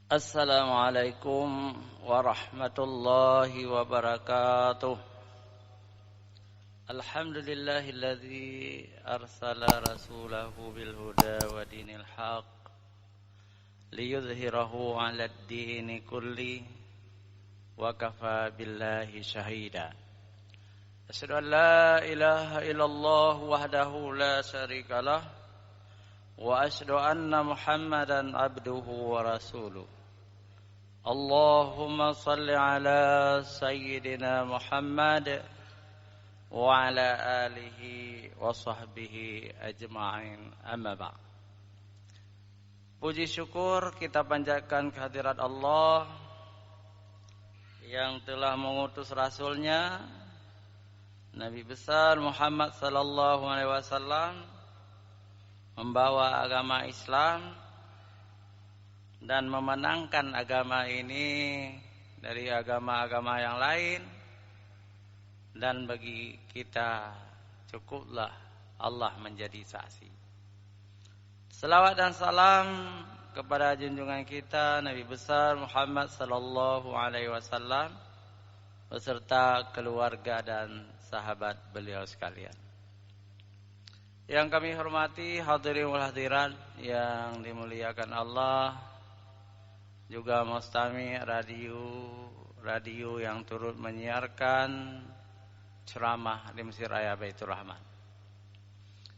Assalamualaikum warahmatullahi wabarakatuh. Alhamdulillahilladzi arsala rasulahu bil huda wa dinil haq liyudhhirahu 'alad dini kulli wa kafa billahi shahida. Asyhadu an la ilaha illallah wahdahu la syarikalah wa asyhadu anna Muhammadan abduhu wa rasuluh. Allahumma salli ala sayyidina Muhammad wa ala alihi wa sahbihi ajma'in, amma ba'd. Puji syukur kita panjatkan kehadirat Allah yang telah mengutus Rasulnya Nabi besar Muhammad sallallahu alaihi wasallam membawa agama Islam dan memenangkan agama ini dari agama-agama yang lain, dan bagi kita cukuplah Allah menjadi saksi. Selawat dan salam kepada junjungan kita Nabi besar Muhammad sallallahu alaihi wasallam beserta keluarga dan sahabat beliau sekalian. Yang kami hormati hadirin wal hadirat yang dimuliakan Allah, juga mustami radio yang turut menyiarkan ceramah di Masjid Raya Baitur Rahman.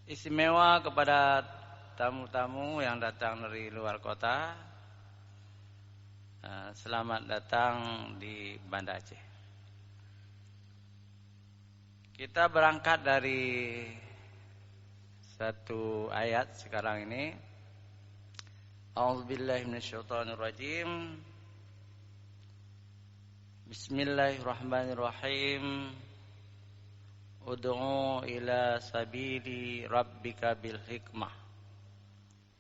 Istimewa kepada tamu-tamu yang datang dari luar kota. Selamat datang di Banda Aceh. Kita berangkat dari satu ayat sekarang ini. A'udzubillahi minasyaitonirrajim. Bismillahirrahmanirrahim. Ud'u ila sabili rabbika bil hikmah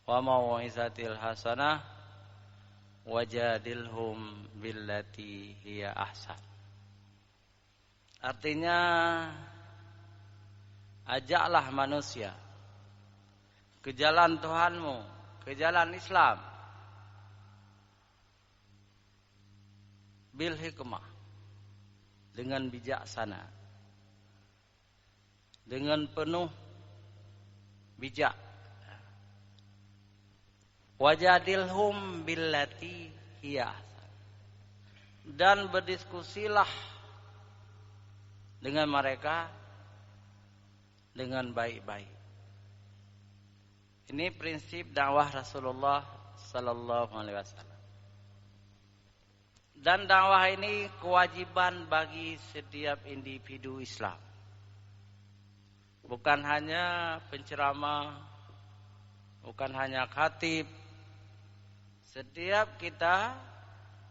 wa mau'izatil hasanah wajadilhum billati hiya ahsan. Artinya, ajaklah manusia ke jalan Tuhanmu, ke jalan Islam bil hikmah, dengan bijaksana, dengan penuh bijak. Wajadilhum billati hiya ahsan, dan berdiskusilah dengan mereka dengan baik-baik. Ini prinsip dakwah Rasulullah sallallahu alaihi wasallam. Dan dakwah ini kewajiban bagi setiap individu Islam. Bukan hanya penceramah, bukan hanya khatib. Setiap kita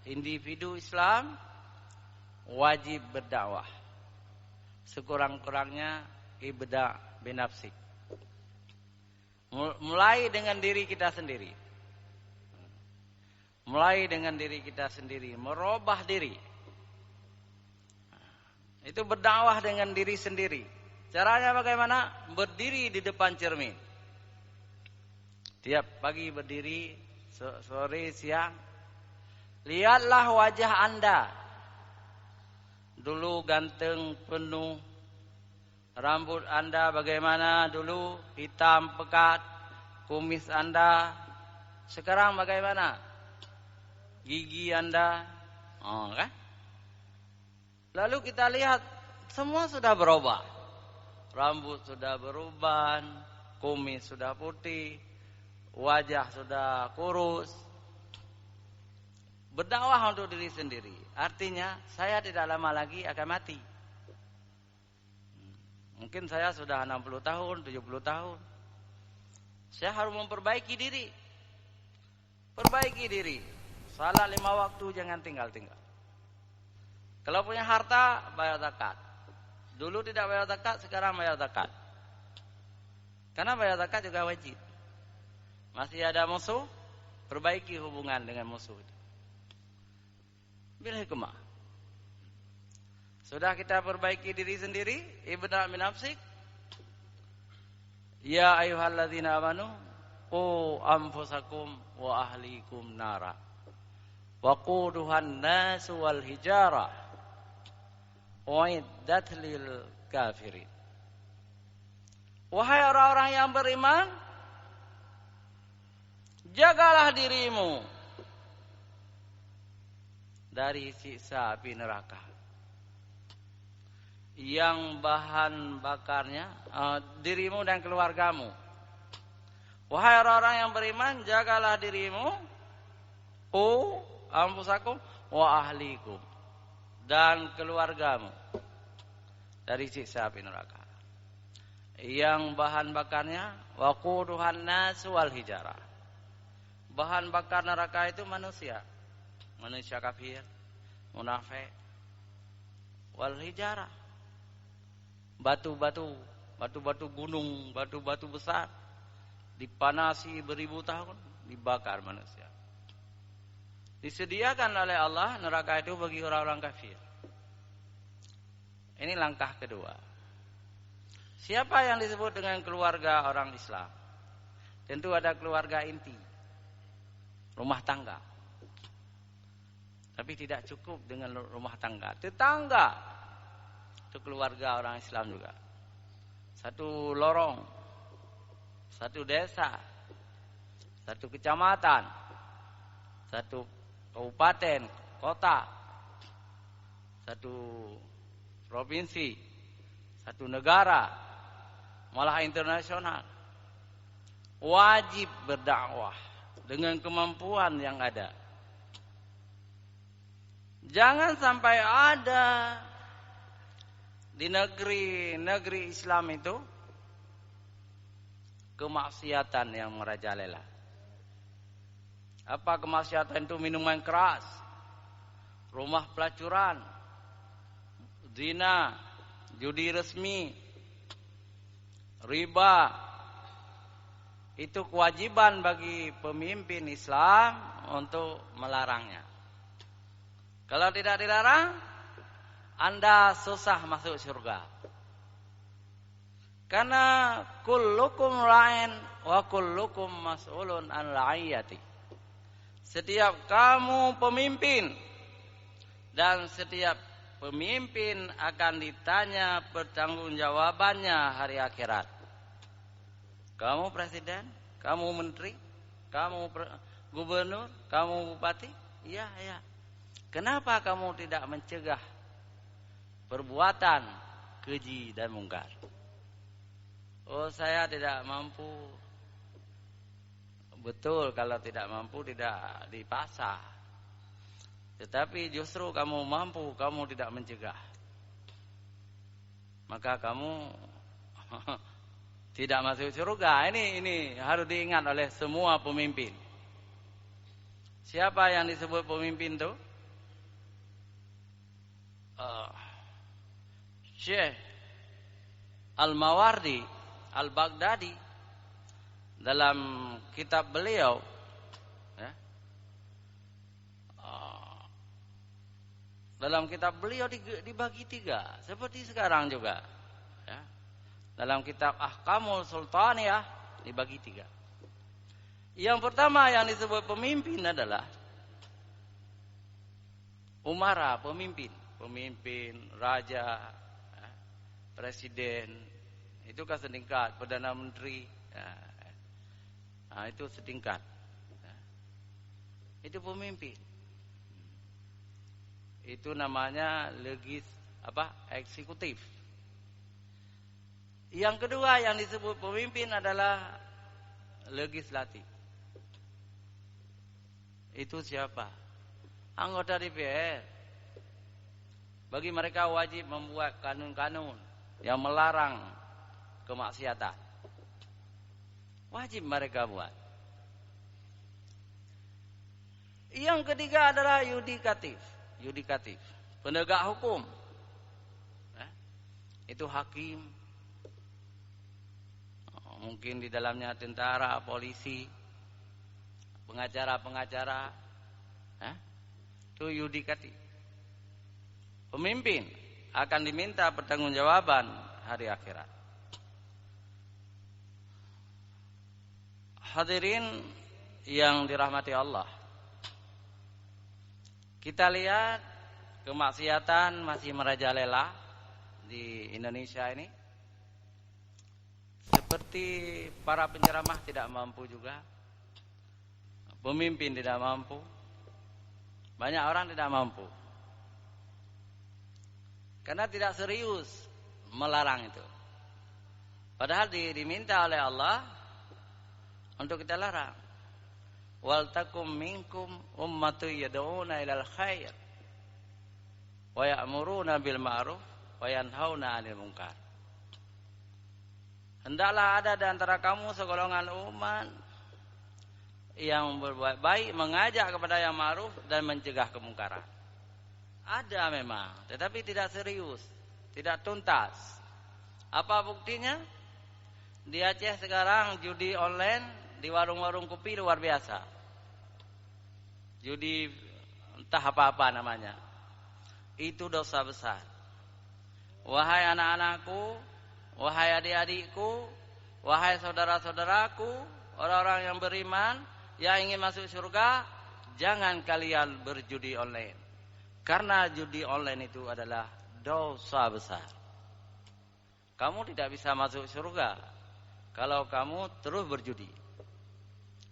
individu Islam wajib berdakwah. Sekurang-kurangnya ibda' binafsik. Mulai dengan diri kita sendiri. Mulai dengan diri kita sendiri, merubah diri. Itu berdakwah dengan diri sendiri. Caranya bagaimana? Berdiri di depan cermin. Tiap pagi berdiri, sore, siang. Lihatlah wajah Anda. Dulu ganteng, penuh. Rambut Anda bagaimana dulu? Hitam, pekat. Kumis Anda sekarang bagaimana? Gigi Anda, kan? Lalu kita lihat semua sudah berubah. Rambut sudah beruban, kumis sudah putih, wajah sudah kurus. Berdakwah untuk diri sendiri. Artinya saya tidak lama lagi akan mati. Mungkin saya sudah 60 tahun, 70 tahun. Saya harus memperbaiki diri. Perbaiki diri. Salat 5 waktu jangan tinggal-tinggal. Kalau punya harta, bayar zakat. Dulu tidak bayar zakat, sekarang bayar zakat. Karena bayar zakat juga wajib. Masih ada musuh, perbaiki hubungan dengan musuh itu. Bil hikmah. Sudah kita perbaiki diri sendiri, ibda' min nafsik. Ya ayyuhalladzina amanu qu anfusakum wa ahlikum nara. waquduhan nas wal hijarah uiddat lil kafirin. Wahai orang-orang yang beriman, jagalah dirimu dari siksa api neraka yang bahan bakarnya dirimu dan keluargamu. Wahai orang-orang yang beriman, jagalah dirimu, anfusakum wa ahlikum, dan keluargamu dari siksa api neraka yang bahan bakarnya waquduhan nas wal hijarah. Bahan bakar neraka itu manusia kafir, munafik, wal hijarah, batu-batu gunung, batu-batu besar dipanasi beribu tahun, dibakar manusia. Disediakan oleh Allah neraka itu bagi orang-orang kafir. Ini langkah kedua. Siapa yang disebut dengan keluarga orang Islam? Tentu ada keluarga inti, rumah tangga. Tapi tidak cukup dengan rumah tangga. Tetangga itu keluarga orang Islam juga. Satu lorong, satu desa, satu kecamatan, satu kabupaten, kota, satu provinsi, satu negara, malah internasional. Wajib berdakwah dengan kemampuan yang ada. Jangan sampai ada di negeri Islam itu kemaksiatan yang merajalela. Apa kemaksiatan itu? Minuman keras, rumah pelacuran, zina, judi resmi, riba. Itu kewajiban bagi pemimpin Islam untuk melarangnya. Kalau tidak dilarang, Anda susah masuk surga. Karena kullukum ra'in wa kullukum mas'ulun an ra'iyati. Setiap kamu pemimpin, dan setiap pemimpin akan ditanya pertanggungjawabannya hari akhirat. Kamu presiden, kamu menteri, kamu gubernur, kamu bupati, iya. Kenapa kamu tidak mencegah perbuatan keji dan mungkar? Oh, saya tidak mampu. Betul, kalau tidak mampu tidak dipaksa. Tetapi justru kamu mampu, kamu tidak mencegah, maka kamu tidak masuk surga. Ini harus diingat oleh semua pemimpin. Siapa yang disebut pemimpin itu? Syekh Al-Mawardi Al-Baghdadi dalam kitab beliau, dalam kitab beliau dibagi tiga, seperti sekarang juga. Dalam kitab Ahkamul Sultaniyah dibagi tiga. Yang pertama yang disebut pemimpin adalah umara, pemimpin, raja, presiden. Itu kan setingkat, perdana menteri. Itu setingkat. Itu pemimpin. Itu namanya eksekutif. Yang kedua yang disebut pemimpin adalah legislatif. Itu siapa? Anggota DPR. Bagi mereka wajib membuat kanun-kanun yang melarang kemaksiatan. Wajib mereka buat. Yang ketiga adalah yudikatif, penegak hukum. Itu hakim, mungkin di dalamnya tentara, polisi, pengacara, itu yudikatif. Pemimpin akan diminta pertanggungjawaban hari akhirat. Hadirin yang dirahmati Allah, Kita lihat kemaksiatan masih merajalela di Indonesia ini. Seperti para penceramah tidak mampu juga, pemimpin tidak mampu, banyak orang tidak mampu. Karena tidak serius melarang itu. Padahal diminta oleh Allah untuk kita larang. Wal takum minkum ummatu yad'una ilal khair wa ya'muruna bil ma'ruf wa yanhauna 'anil munkar. Hendaklah ada di antara kamu segolongan umat yang berbuat baik, mengajak kepada yang ma'ruf dan mencegah kemungkaran. Ada memang, tetapi tidak serius, tidak tuntas. Apa buktinya? Di Aceh sekarang judi online di warung-warung kopi luar biasa. Judi entah apa-apa namanya. Itu dosa besar. Wahai anak-anakku, wahai adik-adikku, wahai saudara-saudaraku, orang-orang yang beriman yang ingin masuk surga, jangan kalian berjudi online. Karena judi online itu adalah dosa besar. Kamu tidak bisa masuk surga kalau kamu terus berjudi.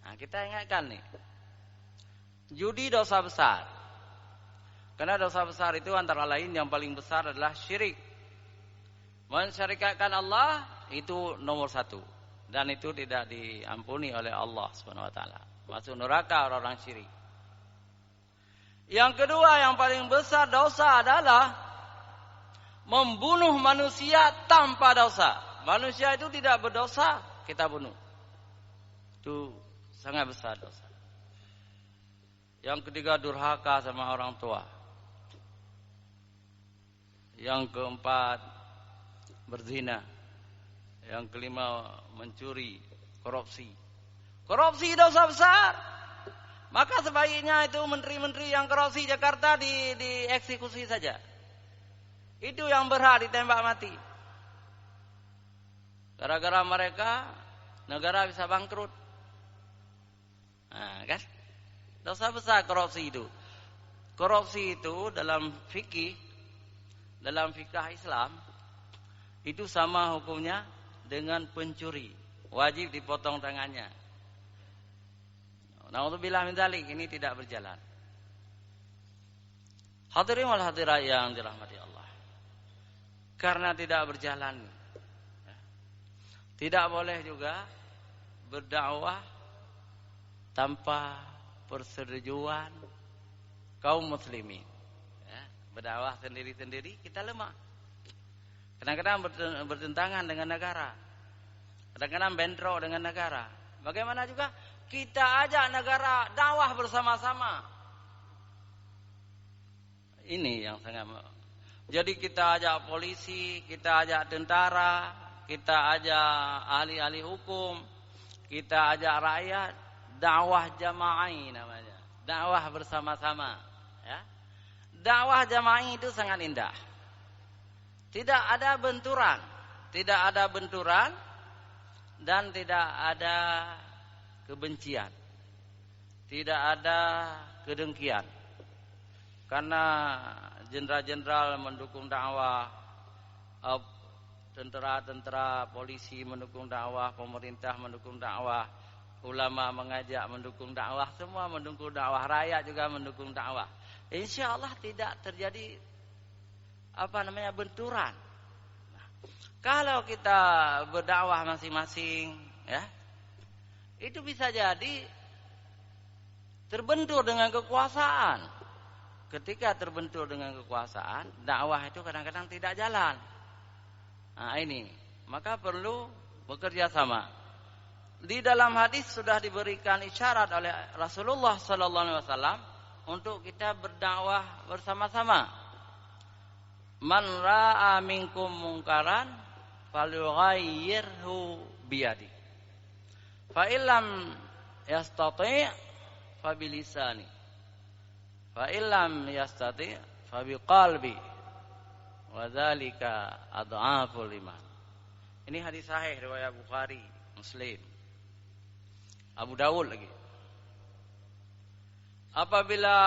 Nah, kita ingatkan nih, judi dosa besar. Karena dosa besar itu antara lain yang paling besar adalah syirik. Mensyirikatkan Allah itu nomor 1, dan itu tidak diampuni oleh Allah Subhanahu wa taala. Masuk neraka orang-orang syirik. Yang kedua yang paling besar dosa adalah membunuh manusia tanpa dosa. Manusia itu tidak berdosa, kita bunuh. Itu sangat besar dosa. Yang ketiga durhaka sama orang tua. Yang keempat berzina. Yang kelima mencuri, korupsi. Korupsi dosa besar. Maka sebaiknya itu menteri-menteri yang korupsi Jakarta dieksekusi saja. Itu yang berhak ditembak mati. Gara-gara mereka negara bisa bangkrut. Nah, kan? Dosa besar korupsi itu. Korupsi itu dalam fikih Islam itu sama hukumnya dengan pencuri. Wajib dipotong tangannya. Na'udzubillah min dzalik, ini tidak berjalan. Hadirin wal hadirat yang dirahmati Allah. Karena tidak berjalan, tidak boleh juga berdakwah tanpa persetujuan kaum muslimin. Berdakwah sendiri-sendiri kita lemah. Kadang-kadang bertentangan dengan negara. Kadang-kadang bentrok dengan negara. Bagaimana juga kita ajak negara dakwah bersama-sama. Ini yang sangat. Jadi kita ajak polisi, kita ajak tentara, kita ajak ahli-ahli hukum, kita ajak rakyat, dakwah jama'i namanya. Dakwah bersama-sama, ya. Dakwah jama'i itu sangat indah. Tidak ada benturan, dan tidak ada kebencian. Tidak ada kedengkian. Karena jenderal-jenderal mendukung dakwah, tentara-tentara, polisi mendukung dakwah, pemerintah mendukung dakwah, ulama mengajak mendukung dakwah, semua mendukung dakwah, rakyat juga mendukung dakwah. Insyaallah tidak terjadi benturan. Nah, kalau kita berdakwah masing-masing, ya, itu bisa jadi terbentur dengan kekuasaan. Ketika terbentur dengan kekuasaan, dakwah itu kadang-kadang tidak jalan. Nah, ini, maka perlu bekerja sama. Di dalam hadis sudah diberikan isyarat oleh Rasulullah sallallahu alaihi wasallam untuk kita berdakwah bersama-sama. Man ra'a minkum munkaran falyughayyirhu biyadi. Fa illam yastati' fa bilisani. Fa illam yastati' fa biqalbi. Wa dzalika adhaful iman. Ini hadis sahih riwayat Bukhari, Muslim, Abu Dawud lagi. Apabila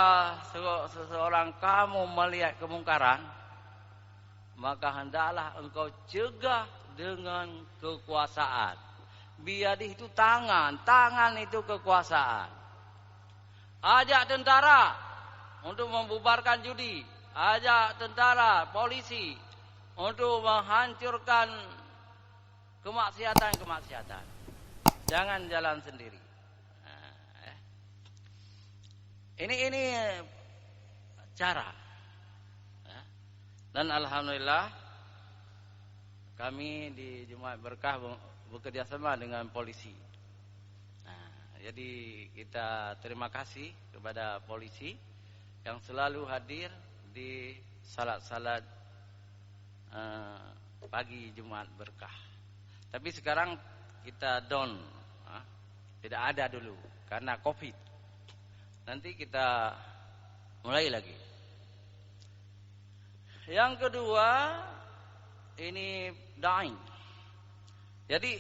seseorang kamu melihat kemungkaran, maka hendaklah engkau cegah dengan kekuasaan. Biyadih itu tangan, tangan itu kekuasaan. Ajak tentara untuk membubarkan judi, ajak tentara, polisi untuk menghancurkan kemaksiatan. Jangan jalan sendiri. Ini cara. Dan alhamdulillah kami di Jumat Berkah bekerja sama dengan polisi. Jadi kita terima kasih kepada polisi yang selalu hadir di salat-salat pagi Jumat Berkah. Tapi sekarang kita down, tidak ada dulu karena COVID. Nanti kita mulai lagi. Yang kedua, ini da'i. Jadi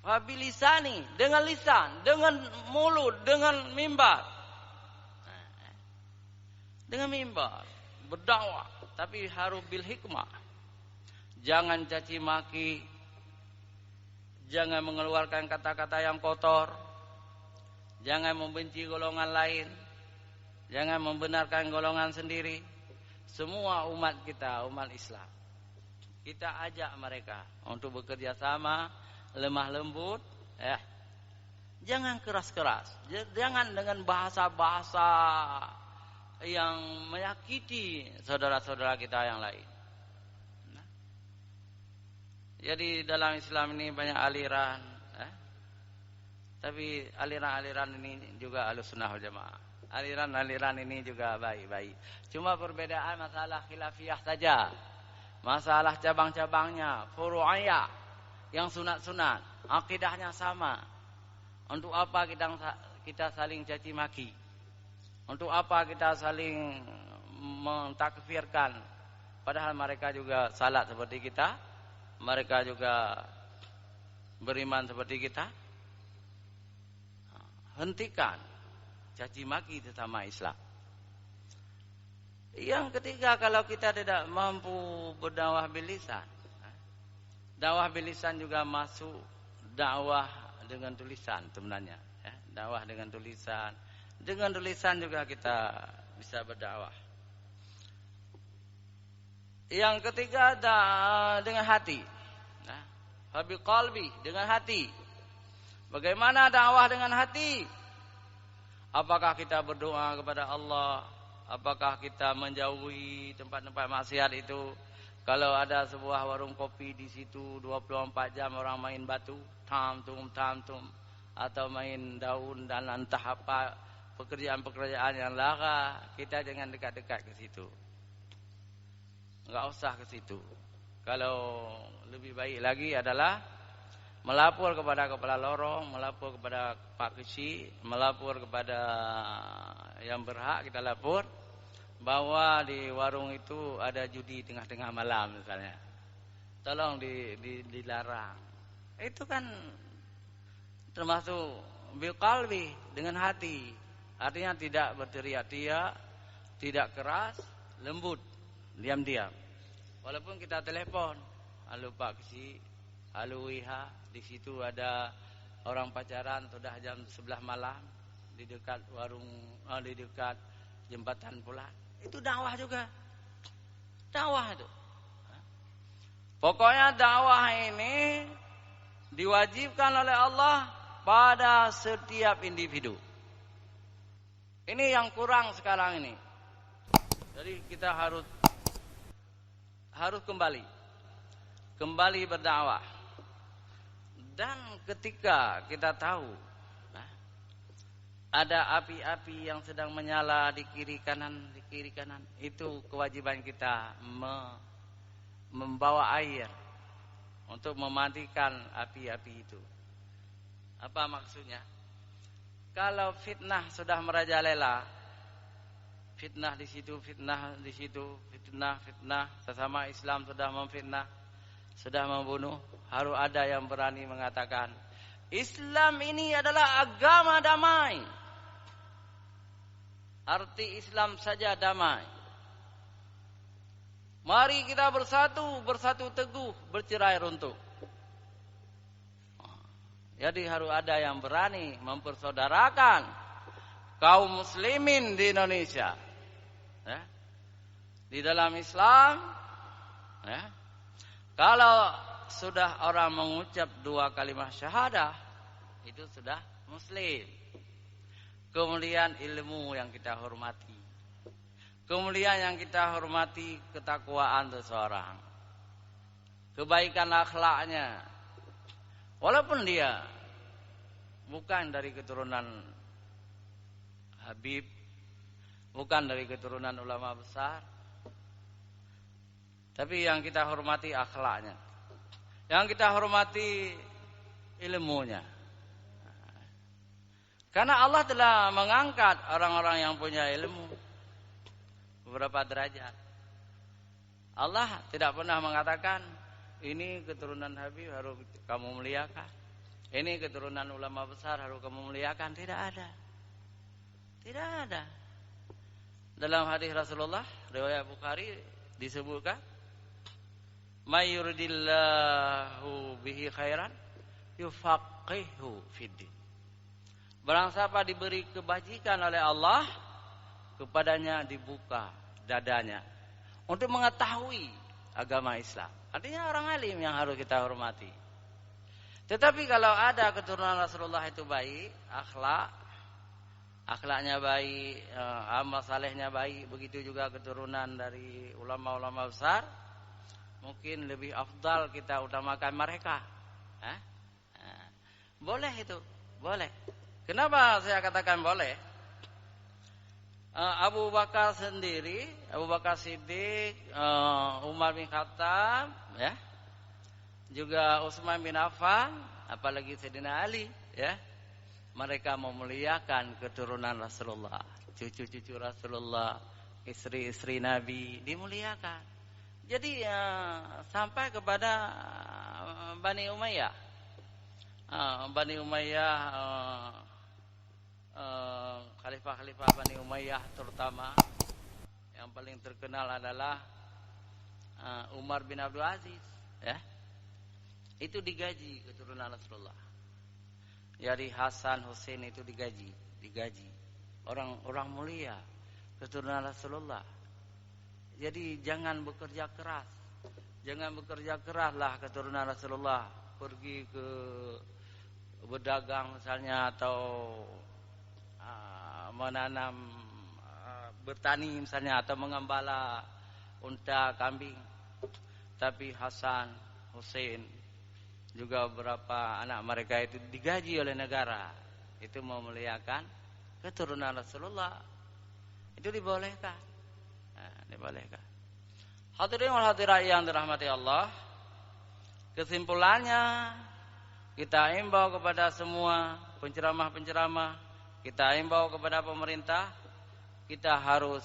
fabilisani, dengan lisan, dengan mulut, dengan mimbar. Dengan mimbar berdakwah, tapi harus bil hikmah. Jangan caci maki, jangan mengeluarkan kata-kata yang kotor, jangan membenci golongan lain, jangan membenarkan golongan sendiri. Semua umat kita, umat Islam, kita ajak mereka untuk bekerja sama, lemah lembut, jangan keras-keras, jangan dengan bahasa-bahasa yang menyakiti saudara-saudara kita yang lain. Jadi dalam Islam ini banyak aliran, tapi aliran-aliran ini juga Ahlussunnah wal Jamaah. Aliran-aliran ini juga baik-baik. Cuma perbedaan masalah khilafiyah saja. Masalah cabang-cabangnya, furu'iyah, yang sunat-sunat, akidahnya sama. Untuk apa kita saling caci maki? Untuk apa kita saling mentakfirkan? Padahal mereka juga salat seperti kita, mereka juga beriman seperti kita. Hentikan caci maki sesama Islam. Yang ketiga, kalau kita tidak mampu berdakwah bilisan, dakwah bilisan juga masuk dakwah dengan tulisan sebenarnya. Dakwah dengan tulisan. Dengan tulisan juga kita bisa berdakwah. Yang ketiga, dengan hati. Habi qalbi, dengan hati. Bagaimana dakwah dengan hati? Apakah kita berdoa kepada Allah? Apakah kita menjauhi tempat-tempat maksiat itu? Kalau ada sebuah warung kopi di situ 24 jam orang main batu, tam-tum, atau main daun dan entah apa pekerjaan-pekerjaan yang lara, kita jangan dekat-dekat ke situ. Enggak usah ke situ. Kalau lebih baik lagi adalah melapor kepada kepala lorong, melapor kepada Pak Kesi, melapor kepada yang berhak, kita lapor bahwa di warung itu ada judi tengah-tengah malam misalnya. Tolong dilarang. Itu kan termasuk biqalbi, dengan hati. Artinya tidak berteriak-teriak, tidak keras, lembut, diam-diam. Walaupun kita telepon, halo Pak Kesi, halo Wiha, di situ ada orang pacaran sudah jam 11 malam di dekat warung, di dekat jembatan pula. Itu dakwah juga. Dakwah itu. Pokoknya dakwah ini diwajibkan oleh Allah pada setiap individu. Ini yang kurang sekarang ini. Jadi kita harus kembali berdakwah. Dan ketika kita tahu ada api-api yang sedang menyala di kiri kanan, itu kewajiban kita membawa air untuk mematikan api-api itu. Apa maksudnya? Kalau fitnah sudah merajalela, fitnah di situ, fitnah sesama Islam sudah memfitnah, sudah membunuh, harus ada yang berani mengatakan Islam ini adalah agama damai. Arti Islam saja damai. Mari kita bersatu teguh, bercerai runtuh. Jadi harus ada yang berani mempersaudarakan kaum muslimin di Indonesia. Ya. Di dalam Islam, ya, kalau sudah orang mengucap 2 kalimat syahadah, itu sudah muslim. Kemudian ilmu yang kita hormati. Kemudian yang kita hormati ketakwaan seseorang. Kebaikan akhlaknya. Walaupun dia bukan dari keturunan Habib, bukan dari keturunan ulama besar, tapi yang kita hormati akhlaknya. Yang kita hormati ilmunya. Karena Allah telah mengangkat orang-orang yang punya ilmu beberapa derajat. Allah tidak pernah mengatakan ini keturunan Habib harus kamu muliakan, ini keturunan ulama besar harus kamu muliakan. Tidak ada. Tidak ada. Dalam hadis Rasulullah riwayat Bukhari disebutkan, may yuridillahu bihi khairan yufaqihu fiddin. Barang siapa diberi kebajikan oleh Allah, kepadanya dibuka dadanya untuk mengetahui agama Islam. Artinya orang alim yang harus kita hormati. Tetapi kalau ada keturunan Rasulullah itu baik, akhlaknya baik, amal salehnya baik, begitu juga keturunan dari ulama-ulama besar, mungkin lebih afdal kita utamakan mereka. Boleh itu, boleh. Kenapa saya katakan boleh? Abu Bakar sendiri, Abu Bakar Siddiq, Umar bin Khattab, ya, juga Utsman bin Affan, apalagi Sayyidina Ali, ya, mereka memuliakan keturunan Rasulullah, cucu-cucu Rasulullah, istri-istri Nabi dimuliakan. Jadi sampai kepada Bani Umayyah, khalifah-khalifah Bani Umayyah terutama yang paling terkenal adalah Umar bin Abdul Aziz, ya. Itu digaji keturunan Rasulullah. Jadi Hasan Hussein itu digaji. Orang mulia keturunan Rasulullah. Jadi jangan bekerja keras. Jangan bekerja keraslah keturunan Rasulullah pergi ke berdagang misalnya atau menanam bertani misalnya atau mengembala unta, kambing. Tapi Hasan, Hussein juga beberapa anak mereka itu digaji oleh negara. Itu memuliakan keturunan Rasulullah. Itu dibolehkan. Dibolehkan. Hadirin wal hadirat yang dirahmati Allah, kesimpulannya kita imbau kepada semua penceramah-penceramah, kita imbau kepada pemerintah, kita harus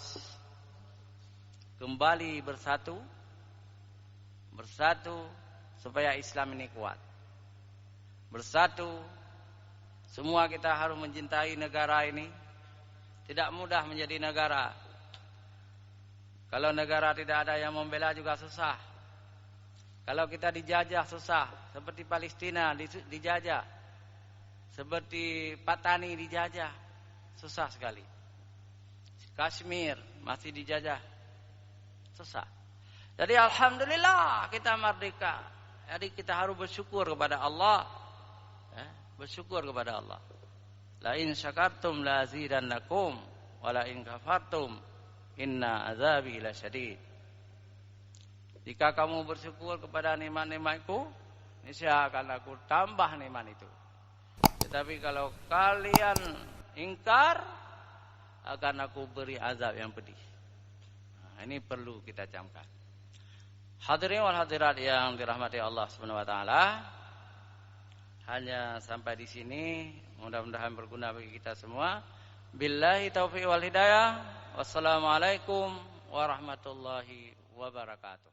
kembali bersatu supaya Islam ini kuat. Bersatu, semua kita harus mencintai negara ini. Tidak mudah menjadi negara. Kalau negara tidak ada yang membela juga susah. Kalau kita dijajah susah, seperti Palestina dijajah, seperti Patani dijajah, susah sekali. Kashmir masih dijajah, susah. Jadi alhamdulillah kita merdeka. Jadi kita harus bersyukur kepada Allah. Bersyukur kepada Allah. La in syakartum la azidannakum wa la in kafartum inna azabi lasyadid. Jika kamu bersyukur kepada nikmat-nikmatku, niscaya akan aku tambah nikmat itu. Tetapi kalau kalian ingkar, akan aku beri azab yang pedih. Nah, ini perlu kita camkan. Hadirin wal hadirat yang dirahmati Allah Subhanahu wa taala, hanya sampai di sini, mudah-mudahan berguna bagi kita semua. Billahi taufiq wal hidayah. Wassalamualaikum warahmatullahi wabarakatuh.